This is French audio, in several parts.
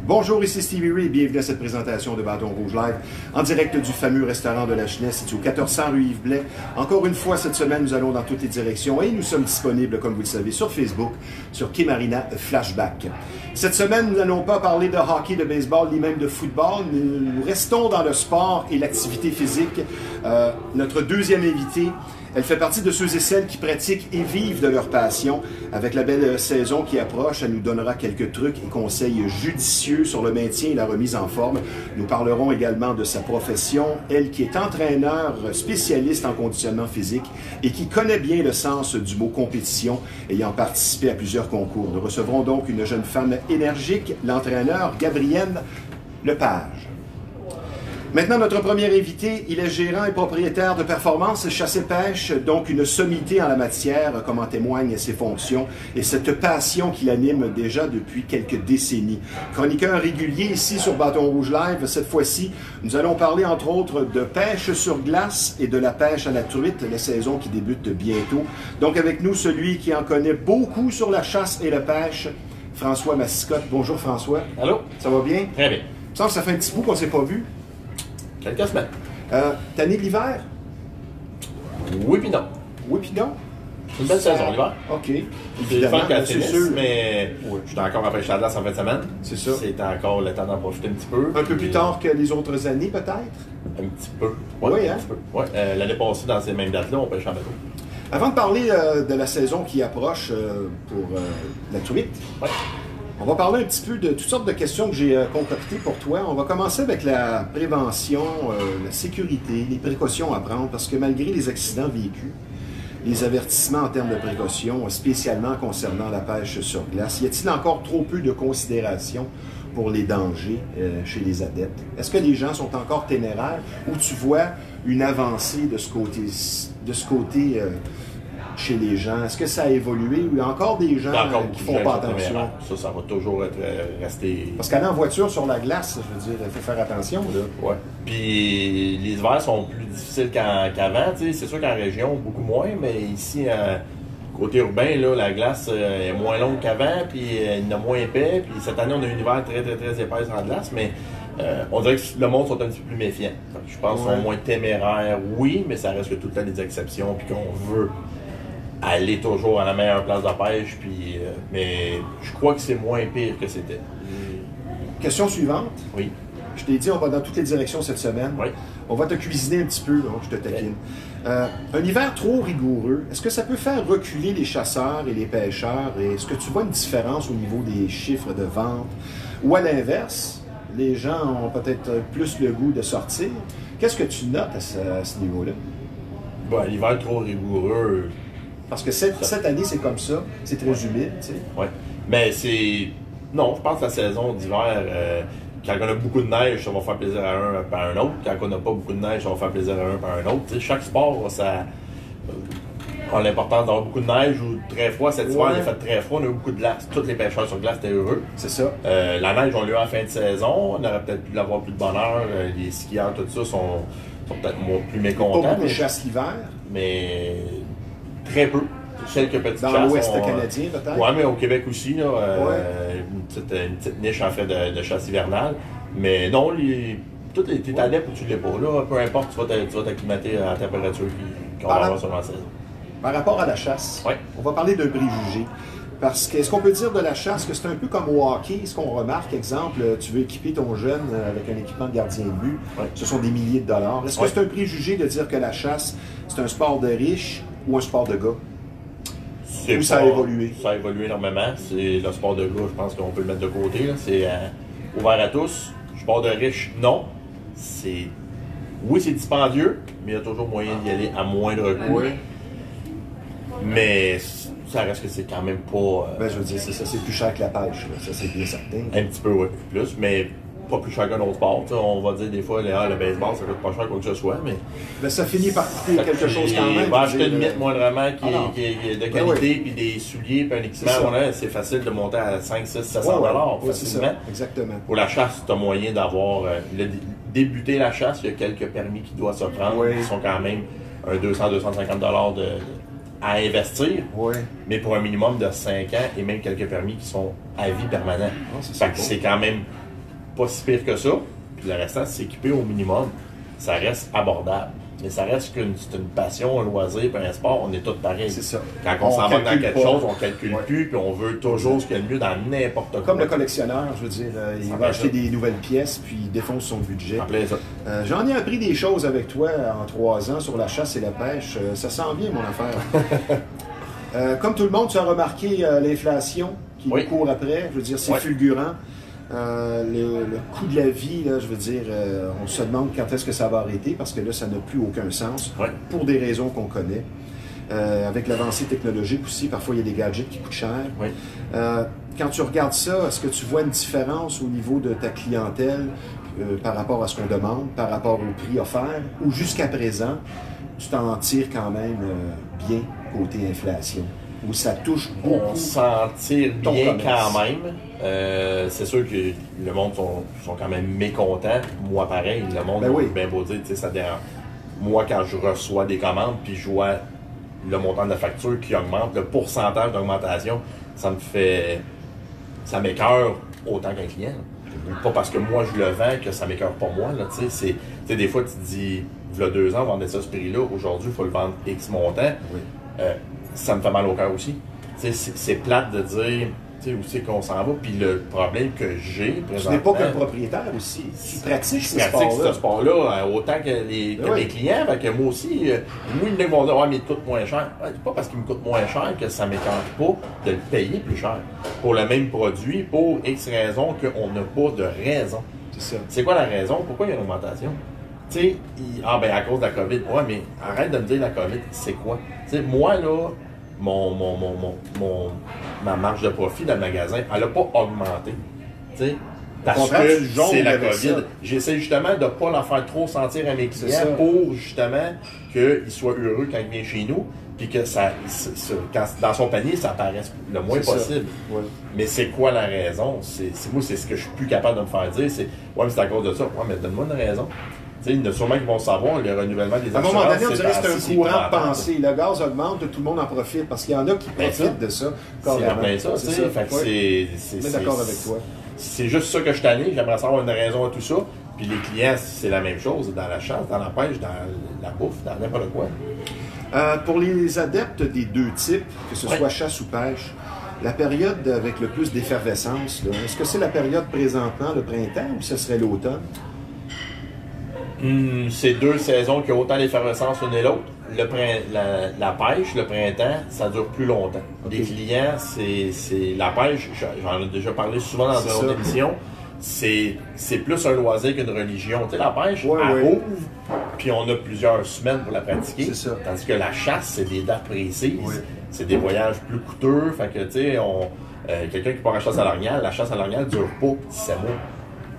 Bonjour, ici Stevie Ray et bienvenue à cette présentation de Bâton Rouge Live en direct du fameux restaurant de la Chenesse, situé au 1400 rue Yves-Blais. Encore une fois, cette semaine, nous allons dans toutes les directions et nous sommes disponibles, comme vous le savez, sur Facebook, sur Kim Arena Flashback. Cette semaine, nous n'allons pas parler de hockey, de baseball, ni même de football. Nous restons dans le sport et l'activité physique. Notre deuxième invité, elle fait partie de ceux et celles qui pratiquent et vivent de leur passion. Avec la belle saison qui approche, elle nous donnera quelques trucs et conseils judicieux sur le maintien et la remise en forme. Nous parlerons également de sa profession, elle qui est entraîneur spécialiste en conditionnement physique et qui connaît bien le sens du mot compétition, ayant participé à plusieurs concours. Nous recevrons donc une jeune femme énergique, l'entraîneur Gabrielle Lepage. Maintenant, notre premier invité, il est gérant et propriétaire de Performance Chasse-Pêche, donc une sommité en la matière, comme en témoignent ses fonctions et cette passion qui l'anime déjà depuis quelques décennies. Chroniqueur régulier ici sur Bâton Rouge Live, cette fois-ci, nous allons parler entre autres de pêche sur glace et de la pêche à la truite, la saison qui débute bientôt. Donc avec nous, celui qui en connaît beaucoup sur la chasse et la pêche, François Massicotte. Bonjour François. Allô? Ça va bien? Très bien. Il me semble que ça fait un petit bout qu'on ne s'est pas vu. Quelques semaines. T'as né l'hiver? Oui puis non. Oui puis non? C'est une belle saison l'hiver. OK. C'est le fun qu'à c'est tennis, sûr. mais je suis encore à pêcher à la glace en fin de semaine. C'est ça. C'est encore le temps d'en profiter un petit peu. Un peu plus tard que les autres années, peut-être? Un petit peu. Oui, un hein? petit peu. Ouais. L'année passée, dans ces mêmes dates-là, on pêchait en bateau. Avant de parler de la saison qui approche pour la truite, Ouais. on va parler un petit peu de toutes sortes de questions que j'ai concoctées pour toi. On va commencer avec la prévention, la sécurité, les précautions à prendre, parce que malgré les accidents vécus, les avertissements en termes de précaution, spécialement concernant la pêche sur glace, y a-t-il encore trop peu de considération pour les dangers chez les adeptes? Est-ce que les gens sont encore téméraires ou tu vois une avancée de ce côté chez les gens? Est-ce que ça a évolué ou il y a encore des gens qui font pas attention? Ça va toujours rester... Parce qu'aller en voiture sur la glace, je veux dire, il faut faire attention, là. Ouais. Puis les hivers sont plus difficiles qu'avant. C'est sûr qu'en région, beaucoup moins, mais ici, côté urbain, là, la glace est moins longue qu'avant, puis il y en a moins épais. Puis cette année, on a eu un hiver très, très, très épais en glace, mais on dirait que le monde sont un petit peu plus méfiants. Je pense qu'ils sont moins téméraires, oui, mais ça reste que tout le temps des exceptions, puis qu'on veut aller toujours à la meilleure place de pêche, puis, mais je crois que c'est moins pire que c'était. Question suivante. Oui. Je t'ai dit, on va dans toutes les directions cette semaine. Oui. On va te cuisiner un petit peu, là, je te taquine. Un hiver trop rigoureux, est-ce que ça peut faire reculer les chasseurs et les pêcheurs? Et est-ce que tu vois une différence au niveau des chiffres de vente? Ou à l'inverse, les gens ont peut-être plus le goût de sortir. Qu'est-ce que tu notes à ce niveau-là? Bon, l'hiver trop rigoureux... Parce que cette année, c'est comme ça. C'est très humide, tu sais. Oui. Mais c'est... Non, je pense que la saison d'hiver, quand on a beaucoup de neige, ça va faire plaisir à un par un autre. Quand on n'a pas beaucoup de neige, ça va faire plaisir à un par un autre. Tu sais, chaque sport, ça a l'importance d'avoir beaucoup de neige ou très froid. Cet hiver, il a fait très froid, on a eu beaucoup de glace. Tous les pêcheurs sur glace étaient heureux. C'est ça. La neige, on l'a eu en fin de saison. On aurait peut-être pu l'avoir plus de bonheur. Les skieurs, tout ça, sont peut-être plus mécontents. Pas beaucoup de chasse l'hiver. Mais très peu. Quelques petites dans chasses. Dans l'Ouest canadien, peut-être? Oui, mais au Québec aussi, là, une petite niche en fait de chasse hivernale. Mais non, tout est adepte ou tu ne l'es pas. Là, peu importe, tu vas t'acclimater à la température qu'on va avoir sur la saison. Par rapport à la chasse, ouais. On va parler d'un préjugé. Parce que, est-ce qu'on peut dire de la chasse que c'est un peu comme au hockey? Ce qu'on remarque, exemple, tu veux équiper ton jeune avec un équipement de gardien de but, ce sont des milliers de dollars. Est-ce que c'est un préjugé de dire que la chasse, c'est un sport de riches ou un sport de gars? Ou ça a évolué? Ça a évolué énormément. C'est le sport de gars, je pense qu'on peut le mettre de côté. C'est ouvert à tous. Sport de riches, non. Oui, c'est dispendieux, mais il y a toujours moyen d'y aller à moindre coût. Oui. Mais ça reste que c'est quand même pas... je veux dire, c'est ça, c'est plus cher que la pêche, là. Ça c'est bien certain. Un petit peu, oui, plus, mais pas plus cher qu'un autre sport. T'sais, on va dire des fois, le baseball, ça coûte pas cher quoi que ce soit, mais... ça finit par coûter quelque chose quand même. On va acheter une mythe moindrement qui est de qualité, puis des souliers, puis un équipement, c'est facile de monter à 5, 6, 700 $ facilement. Ça. Exactement. Pour la chasse, tu as moyen d'avoir... débuter la chasse, il y a quelques permis qui doivent se prendre, qui sont quand même un 200-250 $ à investir, mais pour un minimum de 5 ans et même quelques permis qui sont à vie permanent. C'est quand même pas si pire que ça. Puis le restant, c'est s'équiper au minimum. Ça reste abordable. Mais ça reste c'est une passion, un loisir, puis un sport, on est tous pareils. C'est ça. Quand on s'en va dans quelque chose, on calcule Ouais. plus, puis on veut toujours ce qu'il y a de mieux dans n'importe quoi. Comme le collectionneur, je veux dire, il va acheter des nouvelles pièces, puis il défonce son budget. En plein ça. J'en ai appris des choses avec toi en 3 ans sur la chasse et la pêche. Ça sent bien, mon affaire. Comme tout le monde, tu as remarqué l'inflation qui nous court après. Je veux dire, c'est fulgurant. Le coût de la vie, là, je veux dire, on se demande quand est-ce que ça va arrêter parce que là, ça n'a plus aucun sens pour des raisons qu'on connaît. Avec l'avancée technologique aussi, parfois il y a des gadgets qui coûtent cher. Quand tu regardes ça, est-ce que tu vois une différence au niveau de ta clientèle par rapport à ce qu'on demande, par rapport au prix offert, ou jusqu'à présent, tu t'en tires quand même bien côté inflation? Où ça touche beaucoup. On s'en tire bien quand même. C'est sûr que le monde sont quand même mécontents. Moi, pareil. Le monde, bien beau dire, ça dérange. Moi, quand je reçois des commandes, puis je vois le montant de la facture qui augmente, le pourcentage d'augmentation, ça m'écoeure autant qu'un client. Pas parce que moi, je le vends que ça m'écoeure pas moi. Là, des fois, tu te dis, il y a 2 ans, on vendait ça à ce prix-là. Aujourd'hui, il faut le vendre X montant. Ça me fait mal au cœur aussi. C'est plate de dire où c'est qu'on s'en va. Puis le problème que j'ai présentement... Tu n'es pas qu'un propriétaire aussi. Tu pratiques ce sport-là autant que mes clients. Que moi aussi, ils vont dire « Ouais, mais il te coûte moins cher. » C'est pas parce qu'il me coûte moins cher que ça ne m'écarte pas de le payer plus cher. Pour le même produit, pour X raisons qu'on n'a pas de raison. C'est ça. C'est quoi la raison? Pourquoi il y a une augmentation? À cause de la COVID. Ouais, mais arrête de me dire la COVID, c'est quoi? Moi, là, ma marge de profit dans le magasin, elle n'a pas augmenté. Parce que c'est la COVID. J'essaie justement de ne pas la faire trop sentir à mes clients pour justement qu'ils soient heureux quand ils viennent chez nous, puis que dans son panier, ça apparaisse le moins possible. Mais c'est quoi la raison? Moi, c'est ce que je suis plus capable de me faire dire. Ouais, mais c'est à cause de ça. Ouais, mais donne-moi une raison. Il y en a sûrement qui vont savoir, le renouvellement des assurances. À un moment donné, on dirait que c'est un courant de pensée. Le gaz augmente, tout le monde en profite, parce qu'il y en a qui profitent de ça. C'est en plein ça, tu sais. Je suis d'accord avec toi. C'est juste ça que je t'en ai. J'aimerais savoir une raison à tout ça. Puis les clients, c'est la même chose dans la chasse, dans la pêche, dans la bouffe, dans n'importe quoi. Pour les adeptes des deux types, que ce soit chasse ou pêche, la période avec le plus d'effervescence, est-ce que c'est la période présentement, le printemps, ou ce serait l'automne? C'est 2 saisons qui ont autant d'effervescence l'une et l'autre. La pêche, le printemps, ça dure plus longtemps. Les clients, c'est la pêche, j'en ai déjà parlé souvent dans une autre émission, c'est plus un loisir qu'une religion. Tu sais, la pêche, elle ouvre, puis on a plusieurs semaines pour la pratiquer. Tandis que la chasse, c'est des dates précises. C'est des voyages plus coûteux. Fait que, tu sais, quelqu'un qui part à la chasse à l'orignal, la chasse à l'orignal ne dure pas 6 mois.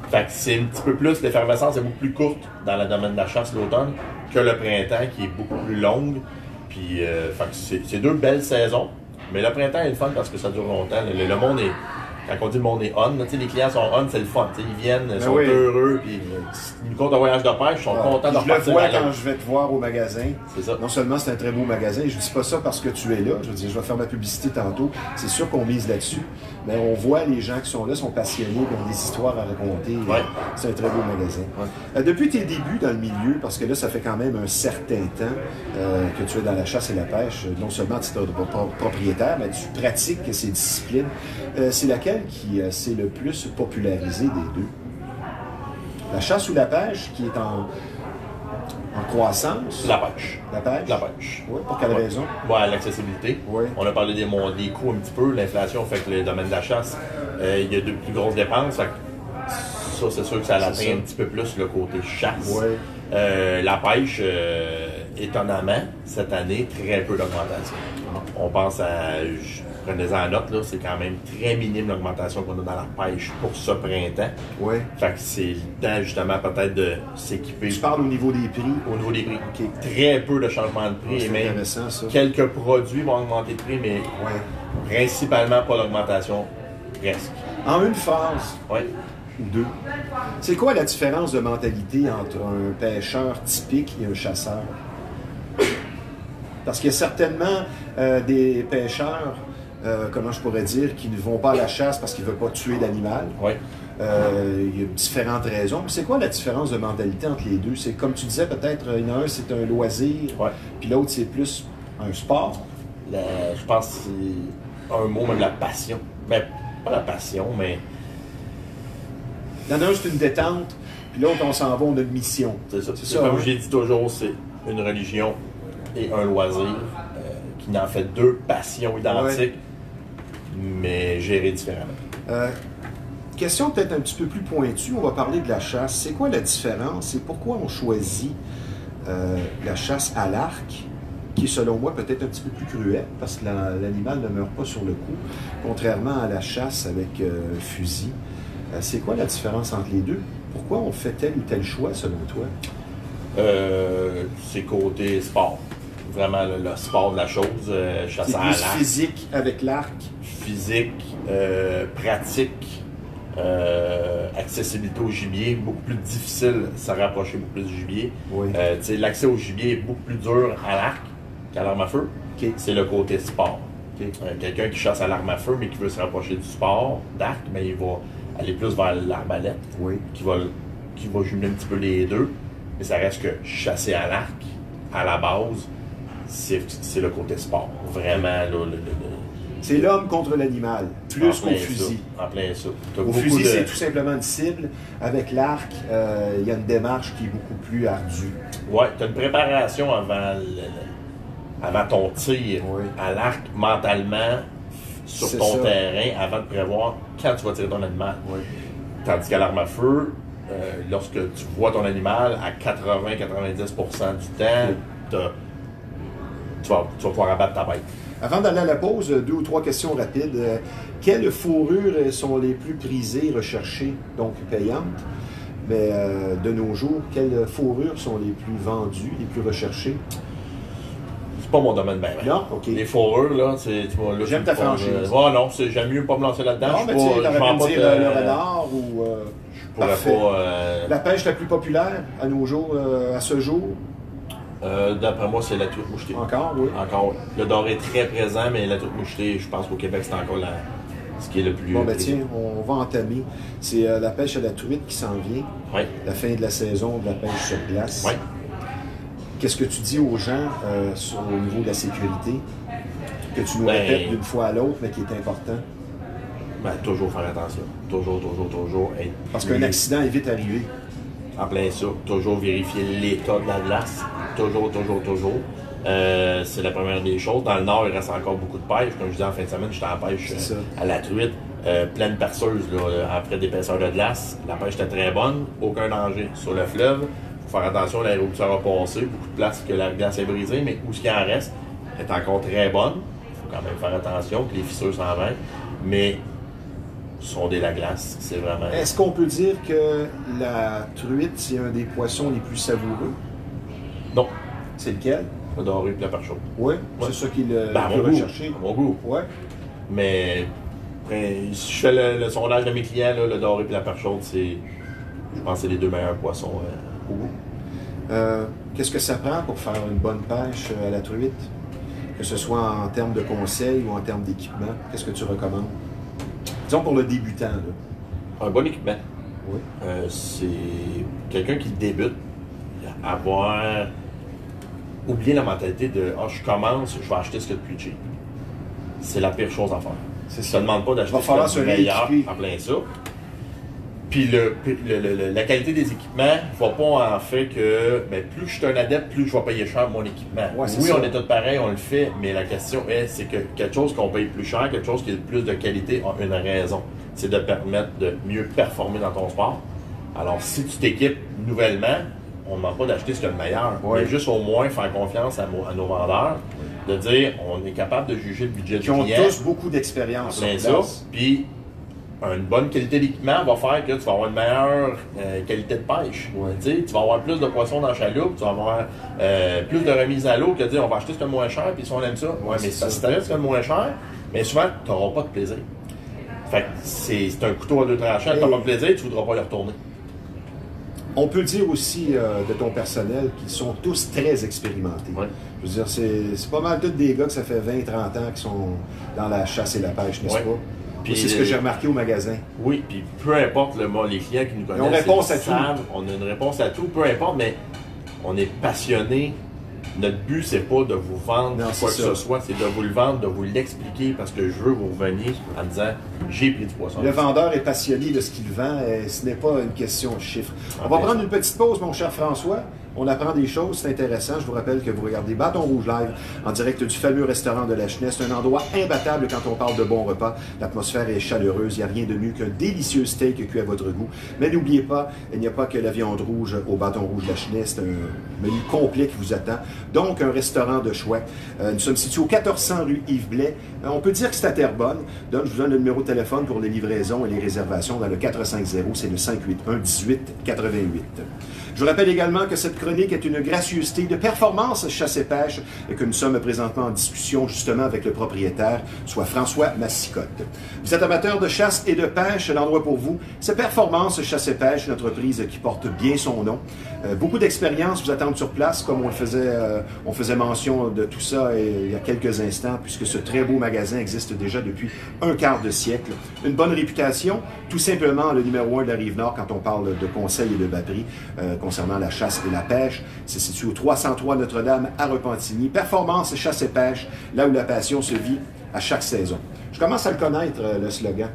Fait que c'est un petit peu plus, l'effervescence est beaucoup plus courte dans le domaine de la chasse l'automne que le printemps qui est beaucoup plus longue. Puis, fait que c'est 2 belles saisons. Mais le printemps est le fun parce que ça dure longtemps. Le monde est, quand on dit le monde est on, les clients sont on, c'est le fun. Ils viennent, ils sont heureux. Puis, ils nous comptent un voyage de pêche, ils sont contents de repartir. Je le vois quand je vais te voir au magasin. C'est ça. Non seulement c'est un très beau magasin, je ne dis pas ça parce que tu es là. Je veux dire, je vais faire ma publicité tantôt. C'est sûr qu'on mise là-dessus. Mais on voit les gens qui sont là, sont passionnés, qui ont des histoires à raconter. C'est un très beau magasin. Depuis tes débuts dans le milieu, parce que là, ça fait quand même un certain temps que tu es dans la chasse et la pêche, non seulement à titre de propriétaire, mais tu pratiques ces disciplines. C'est laquelle qui s'est le plus popularisée des deux? La chasse ou la pêche qui est en croissance? La pêche. La pêche? La pêche. Oui, pour quelle raison? L'accessibilité. On a parlé des coûts un petit peu. L'inflation fait que le domaine de la chasse, il y a de plus grosses dépenses. Fait que ça, c'est sûr que ça l'atteint un petit peu plus le côté chasse. La pêche, étonnamment, cette année, très peu d'augmentation. On pense à... Prenez-en note, là, c'est quand même très minime l'augmentation qu'on a dans la pêche pour ce printemps. Fait que c'est le temps, justement, peut-être de s'équiper. Tu parles au niveau des prix? Au niveau des prix. Très peu de changement de prix. C'est intéressant, ça. Quelques produits vont augmenter de prix, mais principalement pas d'augmentation, presque. En une phrase? Ou 2. C'est quoi la différence de mentalité entre un pêcheur typique et un chasseur? Parce qu'il y a certainement des pêcheurs comment je pourrais dire, qui ne vont pas à la chasse parce qu'ils ne veulent pas tuer l'animal. Oui. Il y a différentes raisons. C'est quoi la différence de mentalité entre les deux? C'est comme tu disais, peut-être, il y en a un, c'est un loisir, puis l'autre, c'est plus un sport. Je pense que c'est un mot, même la passion. Mais pas la passion, mais... Il y en a un, c'est une détente, puis l'autre, on s'en va, on a une mission. C'est ça. Comme j'ai dit toujours, c'est une religion et un loisir qui n'en fait deux passions identiques, mais gérées différemment. Question peut-être un petit peu plus pointue, on va parler de la chasse. C'est quoi la différence et pourquoi on choisit la chasse à l'arc, qui est selon moi peut-être un petit peu plus cruelle, parce que l'animal ne meurt pas sur le coup, contrairement à la chasse avec fusil. C'est quoi la différence entre les deux? Pourquoi on fait tel ou tel choix selon toi? C'est côté sport. Vraiment le sport de la chose. Chasse à l'arc. C'est plus physique avec l'arc? Physique, pratique. Accessibilité au gibier, beaucoup plus difficile de se rapprocher beaucoup plus du gibier. Oui. L'accès au gibier est beaucoup plus dur à l'arc qu'à l'arme à feu. Okay. C'est le côté sport. Okay. Quelqu'un qui chasse à l'arme à feu mais qui veut se rapprocher du sport, d'arc, mais il va aller plus vers l'arbalète, qui va jumeler un petit peu les deux. Mais ça reste que chasser à l'arc, à la base, c'est le côté sport. Vraiment, là, c'est l'homme contre l'animal, plus qu'au fusil. En plein ça. Au fusil, c'est tout simplement une cible. Avec l'arc, il y a une démarche qui est beaucoup plus ardue. Oui, tu as une préparation avant ton tir à l'arc, mentalement, sur ton terrain, avant de prévoir quand tu vas tirer ton animal. Oui. Tandis qu'à l'arme à feu, lorsque tu vois ton animal, à 80-90% du temps, tu vas pouvoir abattre ta bête. Avant d'aller à la pause, 2 ou 3 questions rapides. Quelles fourrures sont les plus prisées, recherchées, donc payantes? Mais de nos jours, quelles fourrures sont les plus vendues, les plus recherchées? C'est pas mon domaine, ben. Non? OK. Les fourrures, là, c'est... J'aime ta franchise. Non, j'aime mieux pas me lancer là-dedans. Non, mais tu sais, t'aurais pu me dire le renard ou... je pourrais pas... La pêche la plus populaire à nos jours, à ce jour? D'après moi, c'est la truite mouchetée. Encore, oui. Encore, oui. Le doré est très présent, mais la truite mouchetée, je pense qu'au Québec, c'est encore ce qui est le plus... Bon, ben tiens, on va entamer. C'est la pêche à la truite qui s'en vient. Oui. La fin de la saison de la pêche sur glace. Oui. Qu'est-ce que tu dis aux gens au niveau de la sécurité, que tu nous répètes d'une fois à l'autre, mais qui est important? Ben, toujours faire attention. Toujours. Parce qu'un accident est vite arrivé. En plein ça. Toujours vérifier l'état de la glace. Toujours. C'est la première des choses. Dans le nord, il reste encore beaucoup de pêche. Comme je disais, en fin de semaine, j'étais en pêche à la truite. Pleine perceuse, après d'épaisseur de glace. La pêche était très bonne. Aucun danger sur le fleuve. Il faut faire attention, l'aérosol a passé. Beaucoup de place que la glace est brisée, mais où ce qui en reste est encore très bonne. Il faut quand même faire attention que les fissures s'en vont. Mais sonder la glace, c'est vraiment... Est-ce qu'on peut dire que la truite, c'est un des poissons les plus savoureux? Non. C'est lequel? Le doré et la perche chaude. Oui, c'est ça qui est le plus recherché. À mon goût. Oui. Mais si je fais le sondage de mes clients, là, le doré et la perche chaude, je pense que c'est les deux meilleurs poissons au goût. Qu'est-ce que ça prend pour faire une bonne pêche à la truite? Que ce soit en termes de conseils ou en termes d'équipement, qu'est-ce que tu recommandes? Disons pour le débutant. Là. Un bon équipement. Oui. C'est quelqu'un qui débute, oublier la mentalité de je commence, je vais acheter ce qu'il y a de plus cheap. C'est la pire chose à faire. Ça ne demande pas d'acheter ce qu'il y a de meilleur en plein ça. Puis la qualité des équipements ne va pas en fait que plus je suis un adepte, plus je vais payer cher mon équipement. Ouais, oui, on est tous pareils, on le fait, mais la question c'est que quelque chose qu'on paye plus cher, quelque chose qui a plus de qualité a une raison. C'est de permettre de mieux performer dans ton sport. Alors, si tu t'équipes nouvellement, on ne demande pas d'acheter ce qu'il y a de meilleur. Mais juste au moins faire confiance à nos vendeurs, de dire on est capable de juger le budget du client. Qui ont tous beaucoup d'expérience. Puis, une bonne qualité d'équipement va faire que tu vas avoir une meilleure qualité de pêche. Ouais. Tu vas avoir plus de poissons dans la chaloupe, tu vas avoir plus de remise à l'eau que de dire on va acheter ce qu'il y a de moins cher, puis si on aime ça. Ouais, mais si tu achètes ce qu'il y a de moins cher, mais souvent, tu n'auras pas de plaisir. Fait que c'est un couteau à deux tranchants, tu n'as pas de plaisir, tu ne voudras pas y retourner. On peut dire aussi de ton personnel qu'ils sont tous très expérimentés. Ouais. Je veux dire, c'est pas mal tous des gars que ça fait 20-30 ans qui sont dans la chasse et la pêche, n'est-ce Ouais. pas? Puis C'est ce que j'ai remarqué au magasin. Oui, puis peu importe les clients qui nous connaissent, Ils ont réponse à ils savent, on a une réponse à tout, peu importe, mais on est passionné. Notre but, c'est pas de vous vendre quoi que ce soit, c'est de vous le vendre, de vous l'expliquer parce que je veux vous revenir en disant j'ai pris du poisson. Le vendeur est passionné de ce qu'il vend et ce n'est pas une question de chiffres. On va prendre une petite pause, mon cher François. On apprend des choses, c'est intéressant. Je vous rappelle que vous regardez Bâton Rouge Live en direct du fameux restaurant de la Chenesse. C'est un endroit imbattable quand on parle de bons repas. L'atmosphère est chaleureuse, il n'y a rien de mieux qu'un délicieux steak cuit à votre goût. Mais n'oubliez pas, il n'y a pas que la viande rouge au Bâton Rouge de la Chenesse. C'est un menu complet qui vous attend. Donc, un restaurant de choix. Nous sommes situés au 1400 rue Yves Blais. On peut dire que c'est à Terrebonne. Donc, je vous donne le numéro de téléphone pour les livraisons et les réservations dans le 450, c'est le 581-1888. Je vous rappelle également que cette chronique est une gracieuseté de Performance Chasse et Pêche et que nous sommes présentement en discussion justement avec le propriétaire, soit François Massicotte. Vous êtes amateur de chasse et de pêche, l'endroit pour vous, c'est Performance Chasse et Pêche, une entreprise qui porte bien son nom. Beaucoup d'expérience vous attendent sur place, comme on faisait mention de tout ça il y a quelques instants, puisque ce très beau magasin existe déjà depuis un quart de siècle. Une bonne réputation, tout simplement le numéro 1 de la Rive-Nord quand on parle de conseils et de bas prix concernant la chasse et la pêche. C'est situé au 303 Notre-Dame à Repentigny. Performance Chasse et Pêche, là où la passion se vit à chaque saison. Je commence à le connaître, le slogan.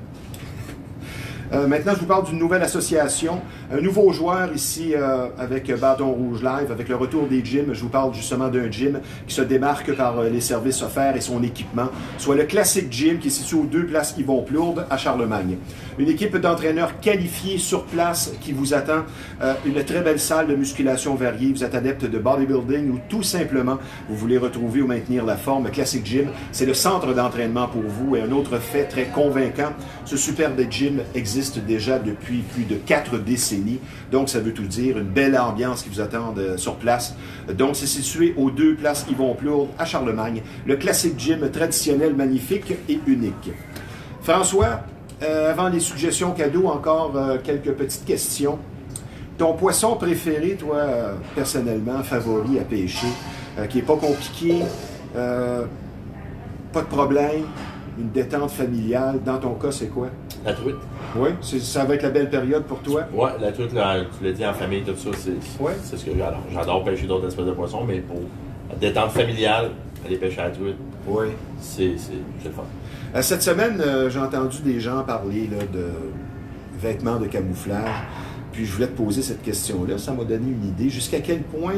Maintenant, je vous parle d'une nouvelle association, un nouveau joueur ici avec Bâton Rouge Live, avec le retour des gyms. Je vous parle justement d'un gym qui se démarque par les services offerts et son équipement, soit le Classic Gym qui est situé aux 2 places Yvon Plourde à Charlemagne. Une équipe d'entraîneurs qualifiés sur place qui vous attend, une très belle salle de musculation variée. Vous êtes adepte de bodybuilding ou tout simplement vous voulez retrouver ou maintenir la forme. Classic Gym, c'est le centre d'entraînement pour vous et un autre fait très convaincant, ce superbe gym existe déjà depuis plus de 4 décennies. Donc, ça veut tout dire. Une belle ambiance qui vous attend sur place. Donc, c'est situé aux 2 places Yvon Plourde à Charlemagne. Le Classic Gym traditionnel, magnifique et unique. François, avant les suggestions cadeaux, encore quelques petites questions. Ton poisson préféré, toi, personnellement, favori à pêcher, qui n'est pas compliqué, pas de problème, une détente familiale. Dans ton cas, c'est quoi? La truite. Oui, ça va être la belle période pour toi? Oui, la truite, là, tu l'as dit en famille, tout ça, c'est ce que j'adore. J'adore pêcher d'autres espèces de poissons, mais pour la détente familiale, aller pêcher à la truite, oui, c'est le fun. Cette semaine, j'ai entendu des gens parler là, de vêtements de camouflage. Puis je voulais te poser cette question-là. Ça m'a donné une idée. Jusqu'à quel point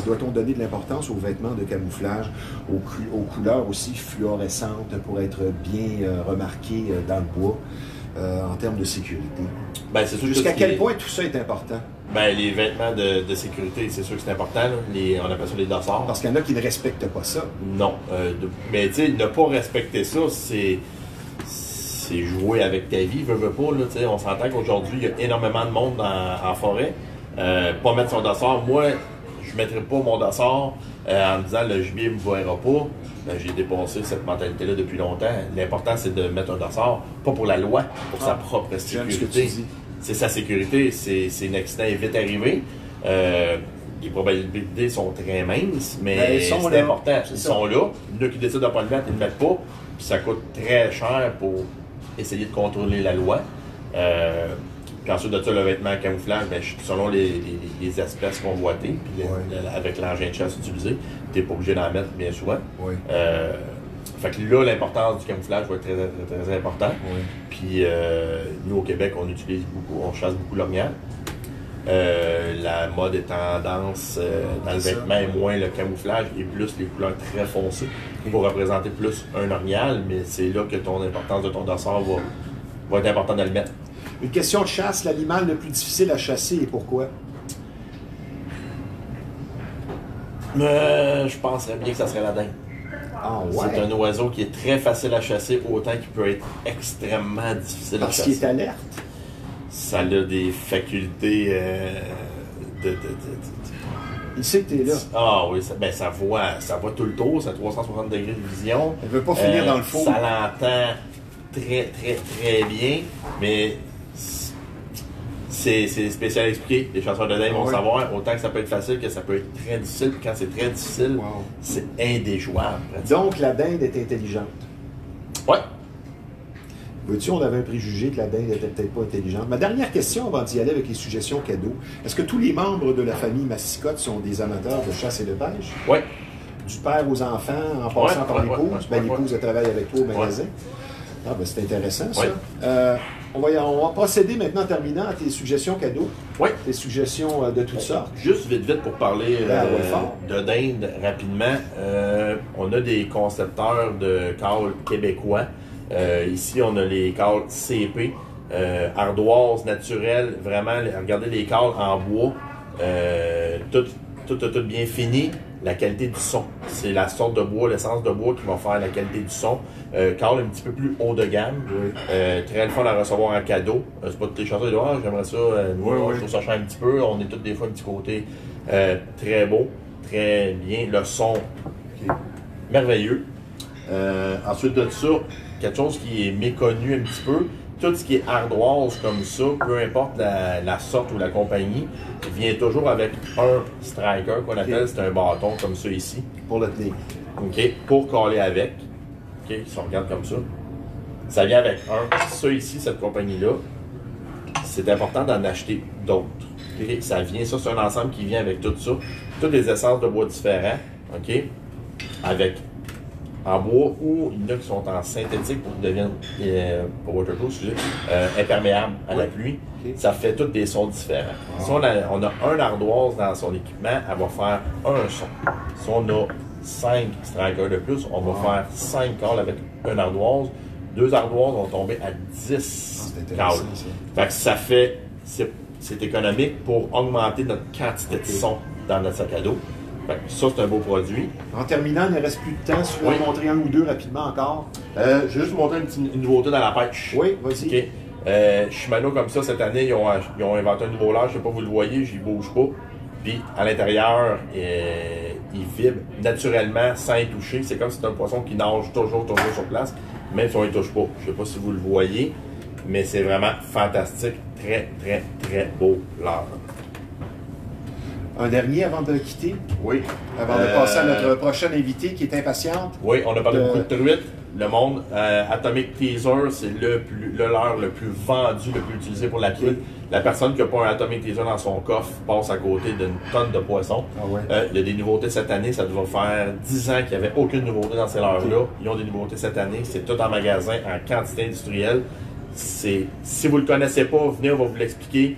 doit-on donner de l'importance aux vêtements de camouflage, aux couleurs aussi fluorescentes pour être bien remarquées dans le bois en termes de sécurité? Ben, c'est sûr. Jusqu'à quel point tout ça est important? Ben, les vêtements de sécurité, c'est sûr que c'est important. Là. On appelle ça les dossards. Parce qu'il y en a qui ne respectent pas ça. Non. Mais tu sais, ne pas respecter ça, c'est jouer avec ta vie, veux pas. Là, on s'entend qu'aujourd'hui, il y a énormément de monde en forêt. Pas mettre son dossard. Moi, je ne mettrai pas mon dossard en me disant le gibier ne me verra pas. Ben, j'ai dépassé cette mentalité-là depuis longtemps. L'important, c'est de mettre un dossard, pas pour la loi, pour sa propre sécurité. C'est sa sécurité. C'est un accident est vite arrivé. Les probabilités sont très minces, mais c'est important. Ils sont là. Ceux qui décident de ne pas le mettre, ils ne le mettent pas. Puis ça coûte très cher pour essayer de contrôler la loi. Puis ensuite de ça, le vêtement camouflage, ben, selon les espèces convoitées, puis avec l'engin de chasse utilisé, tu n'es pas obligé d'en mettre bien souvent. Oui. Fait que là, l'importance du camouflage va être très, très, très importante. Oui. Puis nous, au Québec, on utilise beaucoup, on chasse beaucoup l'orignal. La mode est tendance dans le vêtement et moins le camouflage et plus les couleurs très foncées pour représenter plus un orignal, mais c'est là que ton importance de ton dossard va être important de le mettre. Une question de chasse, l'animal le plus difficile à chasser et pourquoi? Je penserais bien que ça serait la dinde. Ah, ouais. C'est un oiseau qui est très facile à chasser, autant qu'il peut être extrêmement difficile à chasser. Parce qu'il est alerte? Ça a des facultés Il sait que tu es là. Ah oui, ça voit tout le tour, ça a 360 degrés de vision. Elle ne veut pas finir dans le four. Ça l'entend très, très, très bien, mais c'est spécial à expliquer. Les chasseurs de dinde vont savoir, autant que ça peut être facile que ça peut être très difficile. Puis quand c'est très difficile, c'est indéjouable. Donc, la dinde est intelligente. Oui. Veux-tu, on avait un préjugé que la dinde n'était peut-être pas intelligente. Ma dernière question avant d'y aller avec les suggestions cadeaux. Est-ce que tous les membres de la famille Massicotte sont des amateurs de chasse et de pêche? Oui. Du père aux enfants, en passant par l'épouse. L'épouse, elle travaille avec toi au magasin. Ah, ben c'est intéressant, ça. On va procéder maintenant, en terminant, à tes suggestions cadeaux. Oui. Tes suggestions de toutes sortes. Juste vite pour parler de dinde rapidement. On a des concepteurs de cales québécois. Ici, on a les cales CP, ardoises naturelles. Vraiment, regardez les cales en bois. Tout bien fini. La qualité du son. C'est la sorte de bois, l'essence de bois qui va faire la qualité du son. Cale un petit peu plus haut de gamme. Très le fun à recevoir en cadeau. C'est pas toutes les chansons de j'aimerais ça. Je trouve ça cher un petit peu. On est tous des fois un petit côté très beau, très bien. Le son, merveilleux. Ensuite de ça, quelque chose qui est méconnu un petit peu. Tout ce qui est ardoise comme ça, peu importe la sorte ou la compagnie, vient toujours avec un striker qu'on appelle, c'est un bâton comme ça ici. Pour le tenir. OK, pour coller avec. OK, si on regarde comme ça. Ça vient avec ça ici, cette compagnie-là. C'est important d'en acheter d'autres. Okay? Ça c'est un ensemble qui vient avec tout ça. Toutes les essences de bois différents. OK? Avec en bois ou il y en a qui sont en synthétique pour qu'ils deviennent imperméables à la pluie. Ça fait tous des sons différents. Si on a un ardoise dans son équipement, elle va faire un son. Si on a 5 strikers de plus, on va faire 5 cales avec un ardoise. 2 ardoises vont tomber à 10 cales. Fait que ça fait, c'est économique pour augmenter notre quantité de son dans notre sac à dos. Ça, c'est un beau produit. En terminant, il ne reste plus de temps. Si tu veux en montrer un ou deux rapidement encore. Je vais juste vous montrer une nouveauté dans la pêche. Oui, vas-y. Okay. Shimano, comme ça, cette année, ils ont inventé un nouveau leurre. Je ne sais pas, vous le voyez, j'y bouge pas. Puis, à l'intérieur, il vibre naturellement sans y toucher. C'est comme si c'était un poisson qui nage toujours sur place, même si on ne touche pas. Je ne sais pas si vous le voyez, mais c'est vraiment fantastique. Très, très, très beau leurre. Un dernier avant de quitter? Oui. Avant de passer à notre prochaine invitée qui est impatiente? Oui, on a parlé beaucoup de truites. Le monde, Atomic Teaser, c'est le leurre le plus vendu, le plus utilisé pour la truite. La personne qui n'a pas un Atomic Teaser dans son coffre passe à côté d'une tonne de poissons. Il y a des nouveautés cette année. Ça doit faire 10 ans qu'il n'y avait aucune nouveauté dans ces leurres-là. Ils ont des nouveautés cette année. C'est tout en magasin, en quantité industrielle. Si vous ne le connaissez pas, venez, on va vous l'expliquer.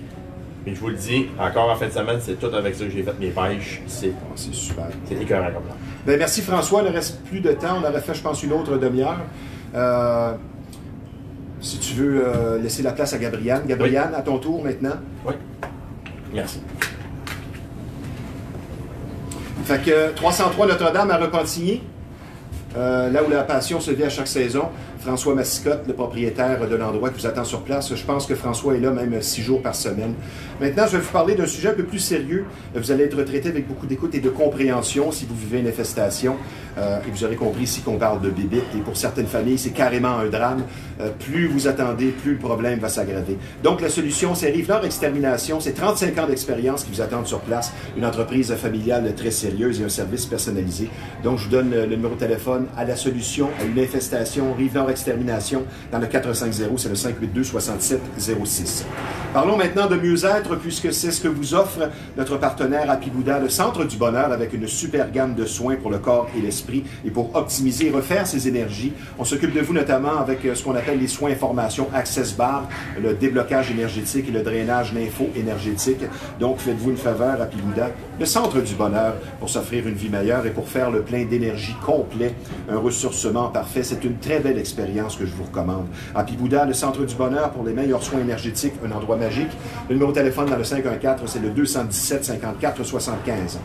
Mais je vous le dis, encore en fin de semaine, c'est tout avec ça que j'ai fait mes pêches. C'est super. C'est écœurant comme ça. Ben, merci François. Il ne reste plus de temps. On aurait fait, je pense, une autre demi-heure. Si tu veux laisser la place à Gabriane. Gabriane, à ton tour maintenant. Oui. Merci. Fait que 303 Notre-Dame à Repentigny, là où la passion se vit à chaque saison. François Massicotte, le propriétaire de l'endroit qui vous attend sur place. Je pense que François est là même 6 jours par semaine. Maintenant, je vais vous parler d'un sujet un peu plus sérieux. Vous allez être traité avec beaucoup d'écoute et de compréhension si vous vivez une infestation. Et vous aurez compris ici qu'on parle de bébites. Et pour certaines familles, c'est carrément un drame. Plus vous attendez, plus le problème va s'aggraver. Donc, la solution, c'est Rive-Nord Extermination. C'est 35 ans d'expérience qui vous attendent sur place. Une entreprise familiale très sérieuse et un service personnalisé. Donc, je vous donne le numéro de téléphone à la solution, à une infestation. Rive-Nord Extermination dans le 450, c'est le 582-6706. Parlons maintenant de mieux-être, puisque c'est ce que vous offre notre partenaire Happy Buddha, le Centre du Bonheur, avec une super gamme de soins pour le corps et l'esprit. Et pour optimiser et refaire ses énergies, on s'occupe de vous notamment avec ce qu'on appelle les soins information Access Bar, le déblocage énergétique et le drainage lympho-énergétique. Donc, faites-vous une faveur, Happy Buddha, le Centre du Bonheur, pour s'offrir une vie meilleure et pour faire le plein d'énergie complet, un ressourcement parfait. C'est une très belle expérience que je vous recommande. Happy Buddha, le Centre du Bonheur pour les meilleurs soins énergétiques, un endroit magique. Le numéro de téléphone dans le 514, c'est le 217-54-75.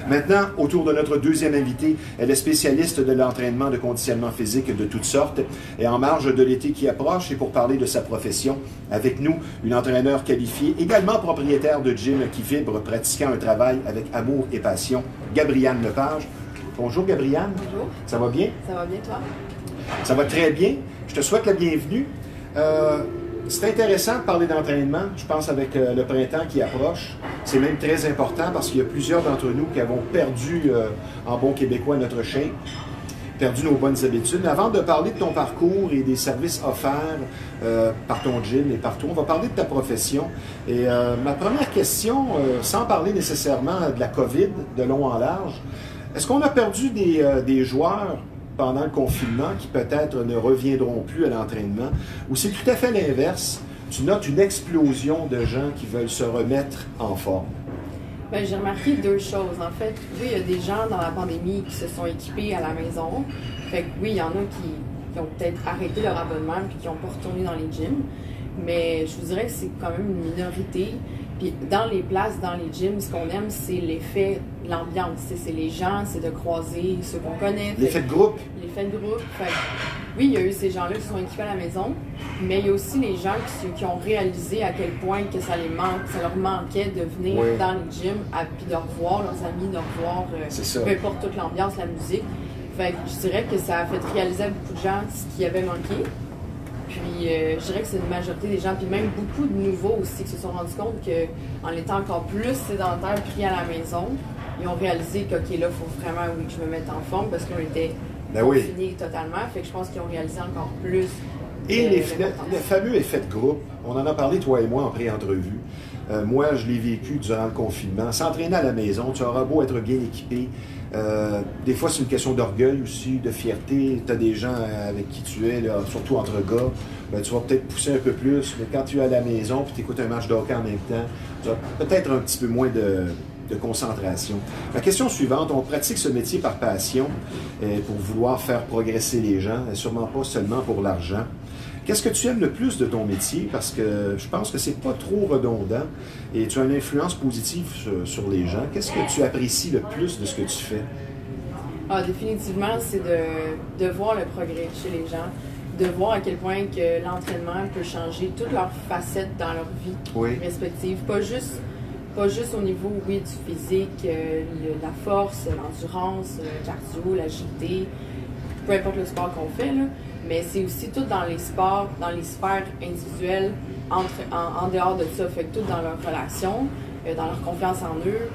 Maintenant, autour de notre deuxième invitée, elle est spécialiste de l'entraînement de conditionnement physique de toutes sortes. Et en marge de l'été qui approche, et pour parler de sa profession, avec nous, une entraîneur qualifiée, également propriétaire de gym qui vibre, pratiquant un travail avec amour et passion, Gabriane Lepage. Bonjour Gabriane. Bonjour. Ça va bien? Ça va bien, toi? Ça va très bien. Je te souhaite la bienvenue. C'est intéressant de parler d'entraînement, je pense, avec le printemps qui approche. C'est même très important parce qu'il y a plusieurs d'entre nous qui avons perdu, en bon québécois, notre shape, perdu nos bonnes habitudes. Mais avant de parler de ton parcours et des services offerts par ton gym et partout, on va parler de ta profession. Et ma première question, sans parler nécessairement de la COVID de long en large, est-ce qu'on a perdu des joueurs pendant le confinement qui peut-être ne reviendront plus à l'entraînement, ou c'est tout à fait l'inverse? Tu notes une explosion de gens qui veulent se remettre en forme. Bien, j'ai remarqué deux choses. En fait, oui, il y a des gens dans la pandémie qui se sont équipés à la maison. Fait que oui, il y en a qui ont peut-être arrêté leur abonnement puis qui n'ont pas retourné dans les gyms. Mais je vous dirais que c'est quand même une minorité. Puis dans les places, dans les gyms, ce qu'on aime, c'est l'effet, l'ambiance. C'est les gens, c'est de croiser ceux qu'on connaît. L'effet de groupe. L'effet de groupe. Fait que, oui, il y a eu ces gens-là qui se sont équipés à la maison, mais il y a aussi les gens qui ont réalisé à quel point que ça leur manquait de venir dans les gyms, puis de revoir leurs amis, de revoir peu importe toute l'ambiance, la musique. Fait que je dirais que ça a fait réaliser à beaucoup de gens ce qui avait manqué. Puis je dirais que c'est une majorité des gens, puis même beaucoup de nouveaux aussi, qui se sont rendus compte qu'en étant encore plus sédentaires, pris à la maison, ils ont réalisé que, OK, là, il faut vraiment que je me mette en forme parce qu'on était confinés totalement. Fait que je pense qu'ils ont réalisé encore plus. Et le fameux effet de groupe, on en a parlé, toi et moi, en pré-entrevue. Moi, je l'ai vécu durant le confinement. S'entraîner à la maison, tu auras beau être bien équipé. Des fois, c'est une question d'orgueil aussi, de fierté. Tu as des gens avec qui tu es, là, surtout entre gars. Ben, tu vas peut-être pousser un peu plus, mais quand tu es à la maison et tu écoutes un match de hockey en même temps, tu as peut-être un petit peu moins de concentration. La question suivante, on pratique ce métier par passion pour vouloir faire progresser les gens, et sûrement pas seulement pour l'argent. Qu'est-ce que tu aimes le plus de ton métier? Parce que je pense que c'est pas trop redondant et tu as une influence positive sur les gens. Qu'est-ce que tu apprécies le plus de ce que tu fais? Ah, définitivement, c'est de voir le progrès chez les gens, de voir à quel point que l'entraînement peut changer toutes leurs facettes dans leur vie respective. Pas juste au niveau, du physique, la force, l'endurance, le cardio, l'agilité, peu importe le sport qu'on fait, là. Mais c'est aussi tout dans les sports, dans les sphères individuelles, en dehors de ça. Fait que tout dans leurs relations, dans leur confiance en eux,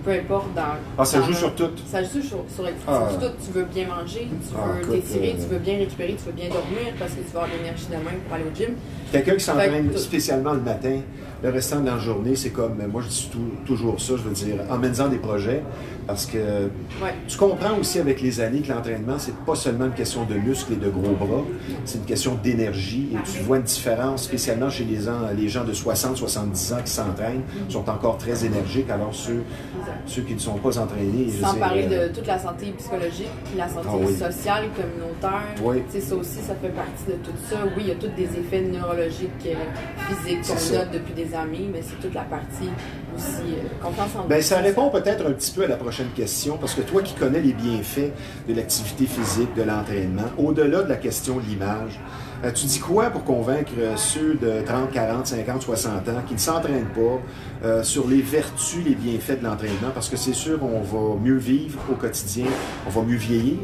peu importe dans... ça joue sur tout. Ça joue sur tout. Tu veux bien manger, tu veux t'étirer, tu veux bien récupérer, tu veux bien dormir parce que tu vas avoir de l'énergie demain pour aller au gym. Quelqu'un qui s'entraîne spécialement le matin, le restant de la journée, c'est comme, moi je dis toujours ça, je veux dire, emmène-en des projets, parce que tu comprends aussi avec les années que l'entraînement, c'est pas seulement une question de muscles et de gros bras, c'est une question d'énergie, et tu vois une différence, spécialement chez les gens de 60-70 ans qui s'entraînent, sont encore très énergiques, alors ceux qui ne sont pas entraînés... Sans parler de toute la santé psychologique, puis la santé sociale, communautaire, ça aussi, ça fait partie de tout ça. Oui, il y a tous des effets neurologiques, physiques qu'on note depuis des années, mais c'est toute la partie aussi confiance en nous. Ça répond peut-être un petit peu à la prochaine question, parce que toi qui connais les bienfaits de l'activité physique, de l'entraînement, au-delà de la question de l'image, tu dis quoi pour convaincre ceux de 30, 40, 50, 60 ans qui ne s'entraînent pas sur les vertus, les bienfaits de l'entraînement? Parce que c'est sûr, on va mieux vivre au quotidien, on va mieux vieillir,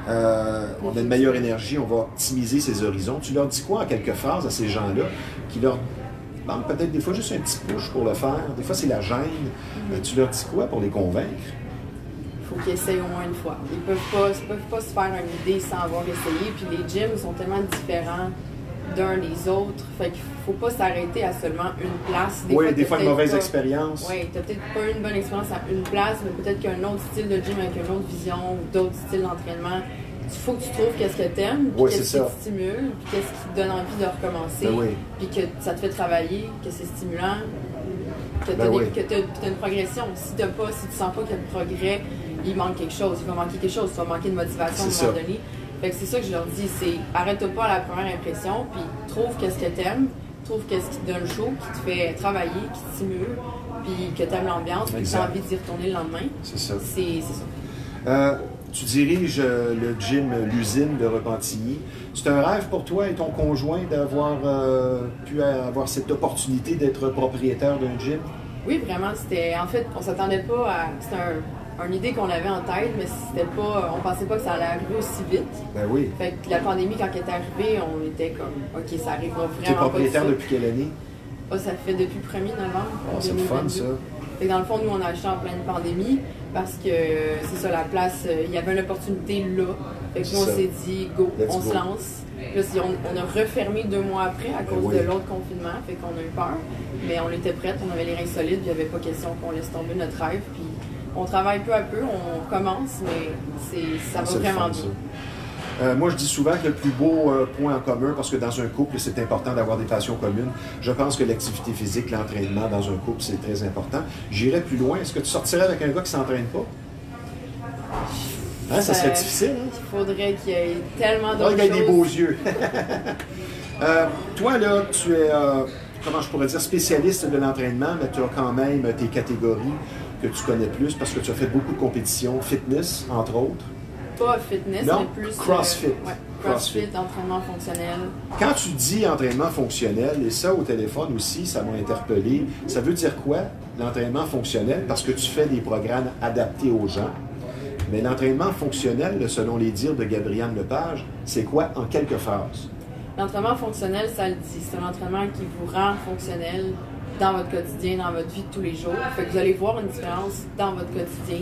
on a une meilleure énergie, on va optimiser ses horizons. Tu leur dis quoi en quelques phrases à ces gens-là qui leur manquent peut-être des fois juste un petit push pour le faire? Des fois, c'est la gêne. Tu leur dis quoi pour les convaincre? Il faut qu'ils essayent au moins une fois. Ils peuvent pas se faire une idée sans avoir essayé. Puis les gyms sont tellement différents d'un des autres. Fait qu'il faut pas s'arrêter à seulement une place. Des fois une mauvaise expérience. Oui, t'as peut-être pas une bonne expérience à une place, mais peut-être qu'un autre style de gym avec une autre vision ou d'autres styles d'entraînement. Il faut que tu trouves qu'est-ce que t'aimes, qu'est-ce qui te stimule, puis qu'est-ce qui te donne envie de recommencer, puis que ça te fait travailler, que c'est stimulant, que t'as une progression. Si tu sens pas qu'il y a de progrès, il manque quelque chose, il va manquer quelque chose, tu vas manquer de motivation à un moment donné. Fait que c'est ça que je leur dis, c'est arrête-toi pas à la première impression, puis trouve qu'est-ce que t'aimes, trouve qu'est-ce qui te donne chaud, qui te fait travailler, qui te stimule, puis que t'aimes l'ambiance, puis que t'as envie d'y retourner le lendemain. C'est ça. C'est ça. Tu diriges le gym L'Usine de Repentigny. C'est un rêve pour toi et ton conjoint d'avoir pu avoir cette opportunité d'être propriétaire d'un gym? Oui, vraiment. En fait, on s'attendait pas à... une idée qu'on avait en tête, mais c'était pas, on pensait pas que ça allait arriver aussi vite. Ben oui. Fait que la pandémie, quand elle est arrivée, on était comme, OK, ça arrivera vraiment. Tu es propriétaire depuis quelle année? Ça fait depuis le 1er novembre. Oh, c'est le fun, ça. Fait que dans le fond, nous, on a acheté en pleine pandémie parce que c'est ça, la place, il y avait une opportunité là. Fait que nous, on s'est dit, go, on se lance. Là, on a refermé 2 mois après à cause de l'autre confinement, fait qu'on a eu peur. Mais on était prêtes, on avait les reins solides, il n'y avait pas question qu'on laisse tomber notre rêve. Puis on travaille peu à peu, on commence, mais ça va vraiment bien. Moi, je dis souvent que le plus beau point en commun, parce que dans un couple, c'est important d'avoir des passions communes. Je pense que l'activité physique, l'entraînement dans un couple, c'est très important. J'irais plus loin. Est-ce que tu sortirais avec un gars qui ne s'entraîne pas? Hein, ça serait difficile. Hein? Il faudrait qu'il y ait tellement d'autres choses. Il y a des beaux yeux. Toi, là, tu es, comment je pourrais dire, spécialiste de l'entraînement, mais tu as quand même tes catégories que tu connais plus parce que tu as fait beaucoup de compétitions, fitness, entre autres. Pas fitness, non, mais plus... CrossFit. CrossFit, entraînement fonctionnel. Quand tu dis entraînement fonctionnel, et ça au téléphone aussi, ça m'a interpellé, ça veut dire quoi, l'entraînement fonctionnel? Parce que tu fais des programmes adaptés aux gens. Mais l'entraînement fonctionnel, selon les dires de Gabrielle Lepage, c'est quoi en quelques phrases? L'entraînement fonctionnel, ça le dit, c'est un entraînement qui vous rend fonctionnel dans votre quotidien, dans votre vie de tous les jours. Fait que vous allez voir une différence dans votre quotidien.